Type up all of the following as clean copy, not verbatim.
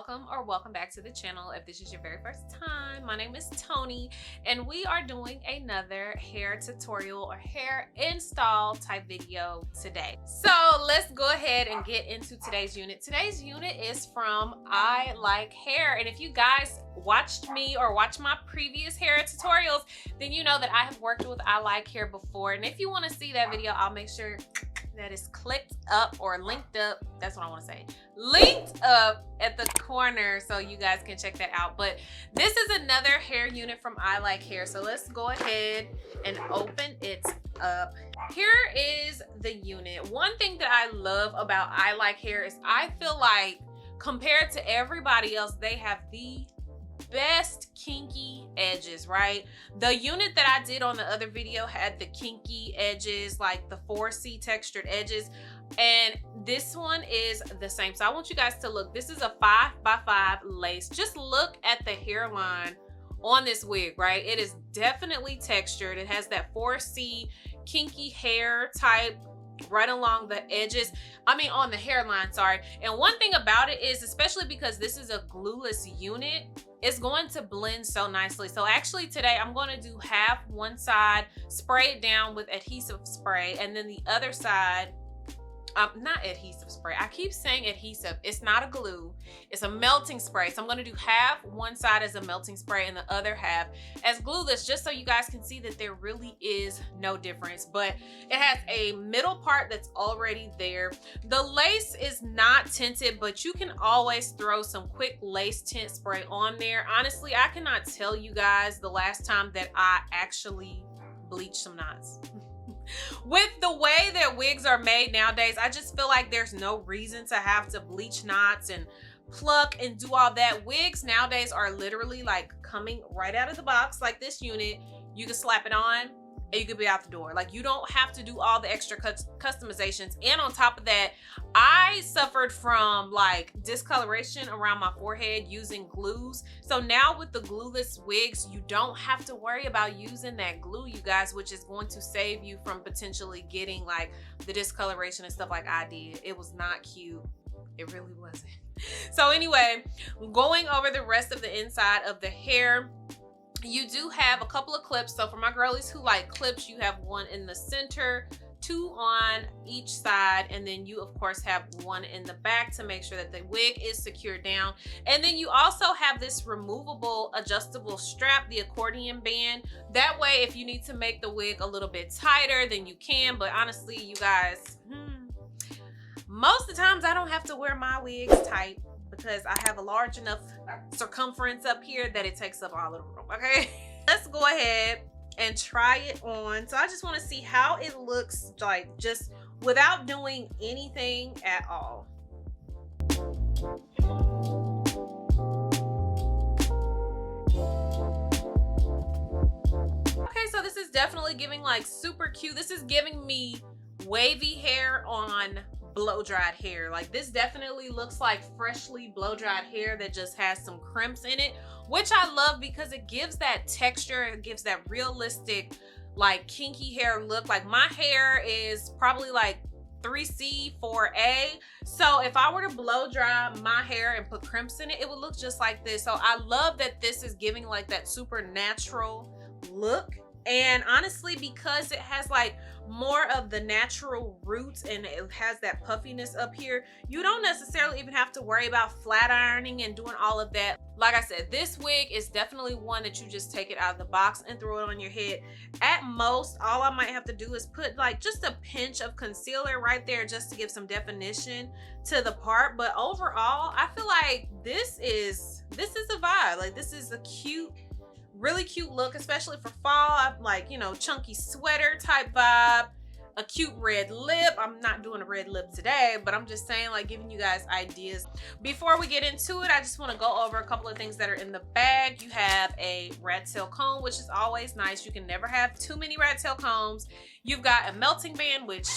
welcome or welcome back to the channel. If this is your very first time, my name is Toni and we are doing another hair tutorial or hair install type video today. So let's go ahead and get into today's unit. Today's unit is from ILIKEHAIR, and if you guys watched me or watched my previous hair tutorials, then you know that I have worked with ILIKEHAIR before, and if you want to see that video, I'll make sure that is clicked up or linked up. That's what I want to say, linked up at the corner so you guys can check that out. But this is another hair unit from ILIKEHAIR, so let's go ahead and open it up. Here is the unit. One thing that I love about ILIKEHAIR is I feel like compared to everybody else, they have the best kinky edges, right? The unit that I did on the other video had the kinky edges, like the 4C textured edges, and this one is the same. So I want you guys to look. This is a 5x5 lace. Just look at the hairline on this wig, right? It is definitely textured. It has that 4C kinky hair type right along the edges, I mean on the hairline, sorry. And one thing about it is, especially because this is a glueless unit, it's going to blend so nicely. So actually today I'm going to do half one side, spray it down with adhesive spray, and then the other side, not adhesive spray, I keep saying adhesive, it's not a glue, it's a melting spray. So I'm going to do half one side as a melting spray and the other half as glueless, just so you guys can see that there really is no difference. But it has a middle part that's already there. The lace is not tinted, but you can always throw some quick lace tint spray on there. Honestly, I cannot tell you guys the last time that I actually bleached some knots. With the way that wigs are made nowadays, I just feel like there's no reason to have to bleach knots and pluck and do all that. Wigs nowadays are literally like coming right out of the box like this unit. You can slap it on and you could be out the door. Like, you don't have to do all the extra customizations. And on top of that, I suffered from like discoloration around my forehead using glues. So now with the glueless wigs, you don't have to worry about using that glue, you guys, which is going to save you from potentially getting like the discoloration and stuff like I did. It was not cute. It really wasn't. So anyway, going over the rest of the inside of the hair, you do have a couple of clips. So for my girlies who like clips, you have one in the center, two on each side, and then you of course have one in the back to make sure that the wig is secured down. And then you also have this removable adjustable strap, the accordion band. That way, if you need to make the wig a little bit tighter, then you can. But honestly, you guys, most of the times I don't have to wear my wigs tight, because I have a large enough circumference up here that it takes up all of the room, okay? Let's go ahead and try it on. So I just want to see how it looks like just without doing anything at all. Okay, so this is definitely giving like super cute. This is giving me wavy hair on blow dried hair. Like, this definitely looks like freshly blow dried hair that just has some crimps in it, which I love because it gives that texture, it gives that realistic like kinky hair look. Like, my hair is probably like 3C 4A, so if I were to blow dry my hair and put crimps in it, it would look just like this. So I love that this is giving like that supernatural look. And honestly, because it has like more of the natural roots and it has that puffiness up here, you don't necessarily even have to worry about flat ironing and doing all of that. Like I said, this wig is definitely one that you just take it out of the box and throw it on your head. At most, all I might have to do is put like just a pinch of concealer right there just to give some definition to the part. But overall, I feel like this is a vibe. Like, this is a cute, really cute look, especially for fall. I'm like, you know, chunky sweater type vibe, a cute red lip. I'm not doing a red lip today, but I'm just saying, like, giving you guys ideas. Before we get into it, I just want to go over a couple of things that are in the bag. You have a rat tail comb, which is always nice. You can never have too many rat tail combs. You've got a melting band, which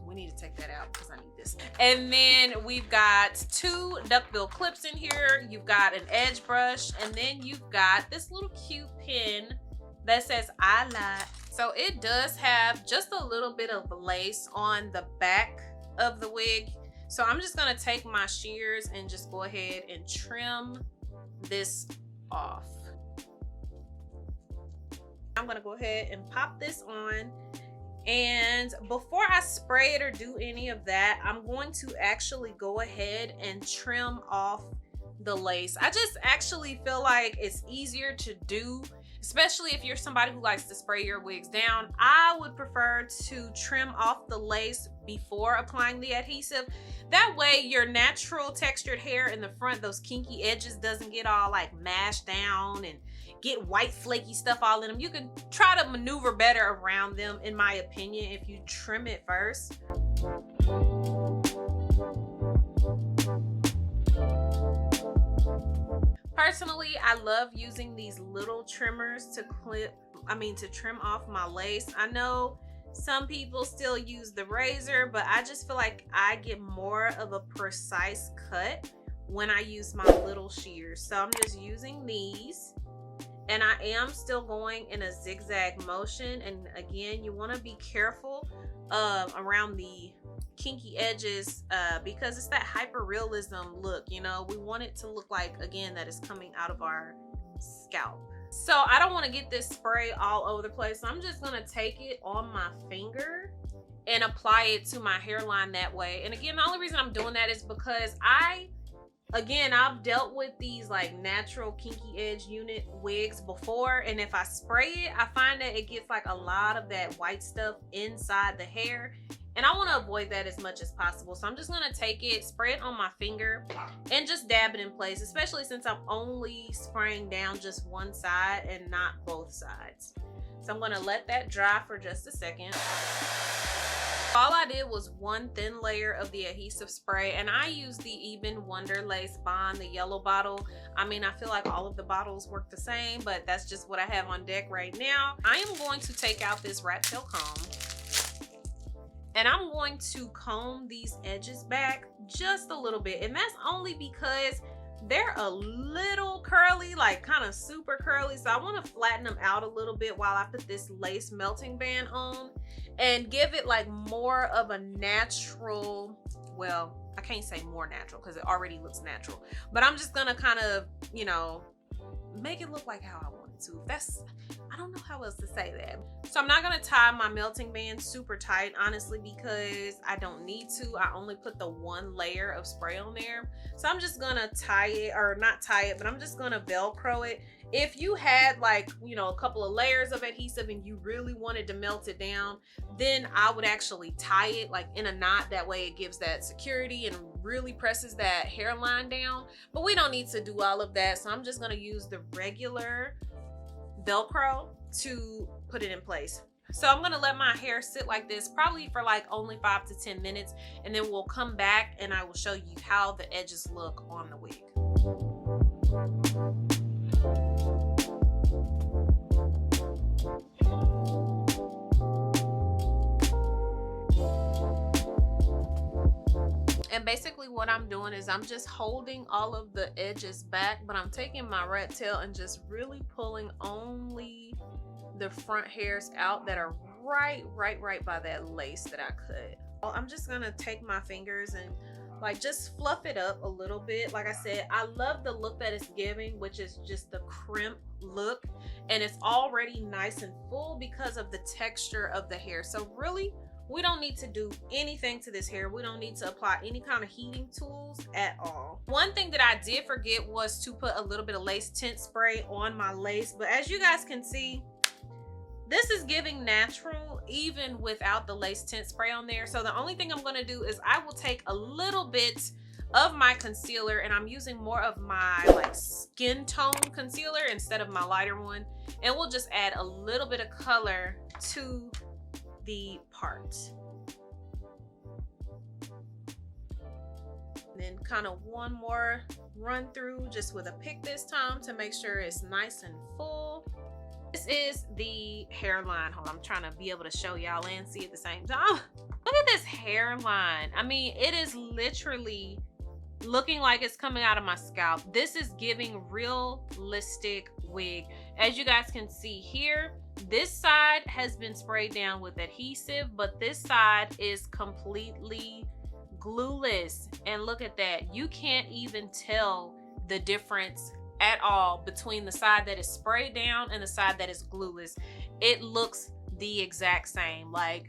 we need to take that out because I need this. And then we've got two duckbill clips in here. You've got an edge brush, and then you've got this little cute pin that says I like. So it does have just a little bit of lace on the back of the wig. So I'm just gonna take my shears and just go ahead and trim this off. I'm gonna go ahead and pop this on, and before I spray it or do any of that, I'm going to actually go ahead and trim off the lace. I just actually feel like it's easier to do, especially if you're somebody who likes to spray your wigs down. I would prefer to trim off the lace before applying the adhesive. That way your natural textured hair in the front, those kinky edges, doesn't get all like mashed down and get white flaky stuff all in them. You can try to maneuver better around them, in my opinion, if you trim it first. Personally, I love using these little trimmers to trim off my lace. I know some people still use the razor, but I just feel like I get more of a precise cut when I use my little shears. So I'm just using these, and I am still going in a zigzag motion. And again, you want to be careful around the kinky edges because it's that hyper realism look. You know, we want it to look like, again, that is coming out of our scalp. So I don't want to get this spray all over the place, so I'm just going to take it on my finger and apply it to my hairline that way. And again, the only reason I'm doing that is because I've dealt with these like natural kinky edge unit wigs before, and if I spray it, I find that it gets like a lot of that white stuff inside the hair, and I want to avoid that as much as possible. So I'm just going to take it, spray it on my finger, and just dab it in place, especially since I'm only spraying down just one side and not both sides. So I'm going to let that dry for just a second. All I did was one thin layer of the adhesive spray, and I used the Eben Wonder Lace Bond, the yellow bottle. I mean, I feel like all of the bottles work the same, but that's just what I have on deck right now. I am going to take out this rat tail comb, and I'm going to comb these edges back just a little bit. And that's only because they're a little curly, like kind of super curly. So I want to flatten them out a little bit while I put this lace melting band on and give it like more of a natural, well, I can't say more natural because it already looks natural, but I'm just gonna kind of, you know, make it look like how I want it to. I don't know how else to say that. So I'm not gonna tie my melting band super tight, honestly, because I don't need to. I only put the one layer of spray on there. So I'm just gonna tie it, or not tie it, but I'm just gonna Velcro it. If you had like, you know, a couple of layers of adhesive and you really wanted to melt it down, then I would actually tie it like in a knot. That way it gives that security and really presses that hairline down. But we don't need to do all of that. So I'm just gonna use the regular Velcro to put it in place. So I'm gonna let my hair sit like this probably for like only 5 to 10 minutes, and then we'll come back and I will show you how the edges look on the wig. And basically what I'm doing is I'm just holding all of the edges back, but I'm taking my rat tail and just really pulling only the front hairs out that are right by that lace that I cut. I'm just gonna take my fingers and like just fluff it up a little bit. Like I said, I love the look that it's giving, which is just the crimp look, and it's already nice and full because of the texture of the hair. So really, we don't need to do anything to this hair. We don't need to apply any kind of heating tools at all. One thing that I did forget was to put a little bit of lace tint spray on my lace, but as you guys can see, this is giving natural even without the lace tint spray on there. So the only thing I'm going to do is I will take a little bit of my concealer, and I'm using more of my like skin tone concealer instead of my lighter one, and we'll just add a little bit of color to the part. And then kind of one more run through just with a pick this time to make sure it's nice and full. This is the hairline. Hold on, I'm trying to be able to show y'all and see at the same time. Look at this hairline. I mean, it is literally looking like it's coming out of my scalp. This is giving realistic wig. As you guys can see here, this side has been sprayed down with adhesive, but this side is completely glueless, and look at that. You can't even tell the difference at all between the side that is sprayed down and the side that is glueless. It looks the exact same, like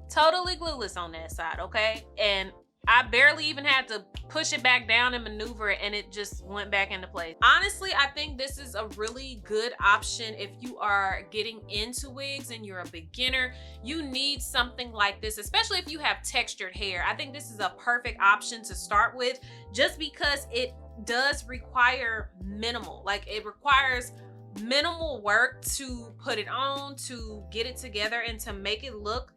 totally glueless on that side, okay? And I barely even had to push it back down and maneuver it, and it just went back into place. Honestly, I think this is a really good option if you are getting into wigs and you're a beginner. You need something like this, especially if you have textured hair. I think this is a perfect option to start with, just because it does require minimal. Like, it requires minimal work to put it on, to get it together, and to make it look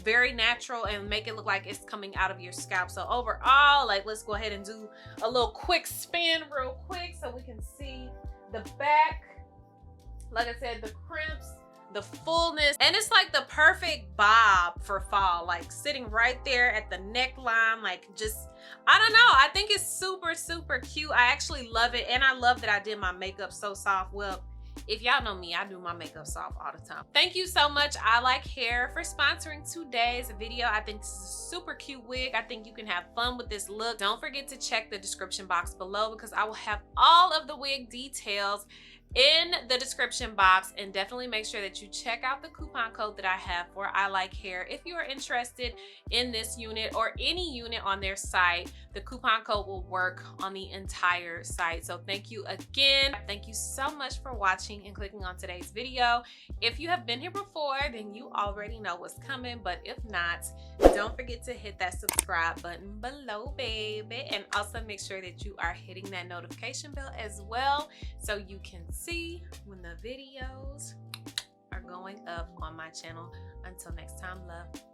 very natural and make it look like it's coming out of your scalp. So overall, like, let's go ahead and do a little quick spin real quick so we can see the back. Like I said, the crimps, the fullness, and it's like the perfect bob for fall, like sitting right there at the neckline. Like, just, I don't know, I think it's super, super cute. I actually love it, and I love that I did my makeup so soft. Well, if y'all know me, I do my makeup soft all the time. Thank you so much, I Like Hair, for sponsoring today's video. I think this is a super cute wig. I think you can have fun with this look. Don't forget to check the description box below, because I will have all of the wig details in the description box, and definitely make sure that you check out the coupon code that I have for I Like Hair if you are interested in this unit or any unit on their site. The coupon code will work on the entire site. So thank you again. Thank you so much for watching and clicking on today's video. If you have been here before, then you already know what's coming, but if not, don't forget to hit that subscribe button below, baby, and also make sure that you are hitting that notification bell as well, so you can see when the videos are going up on my channel. Until next time, love.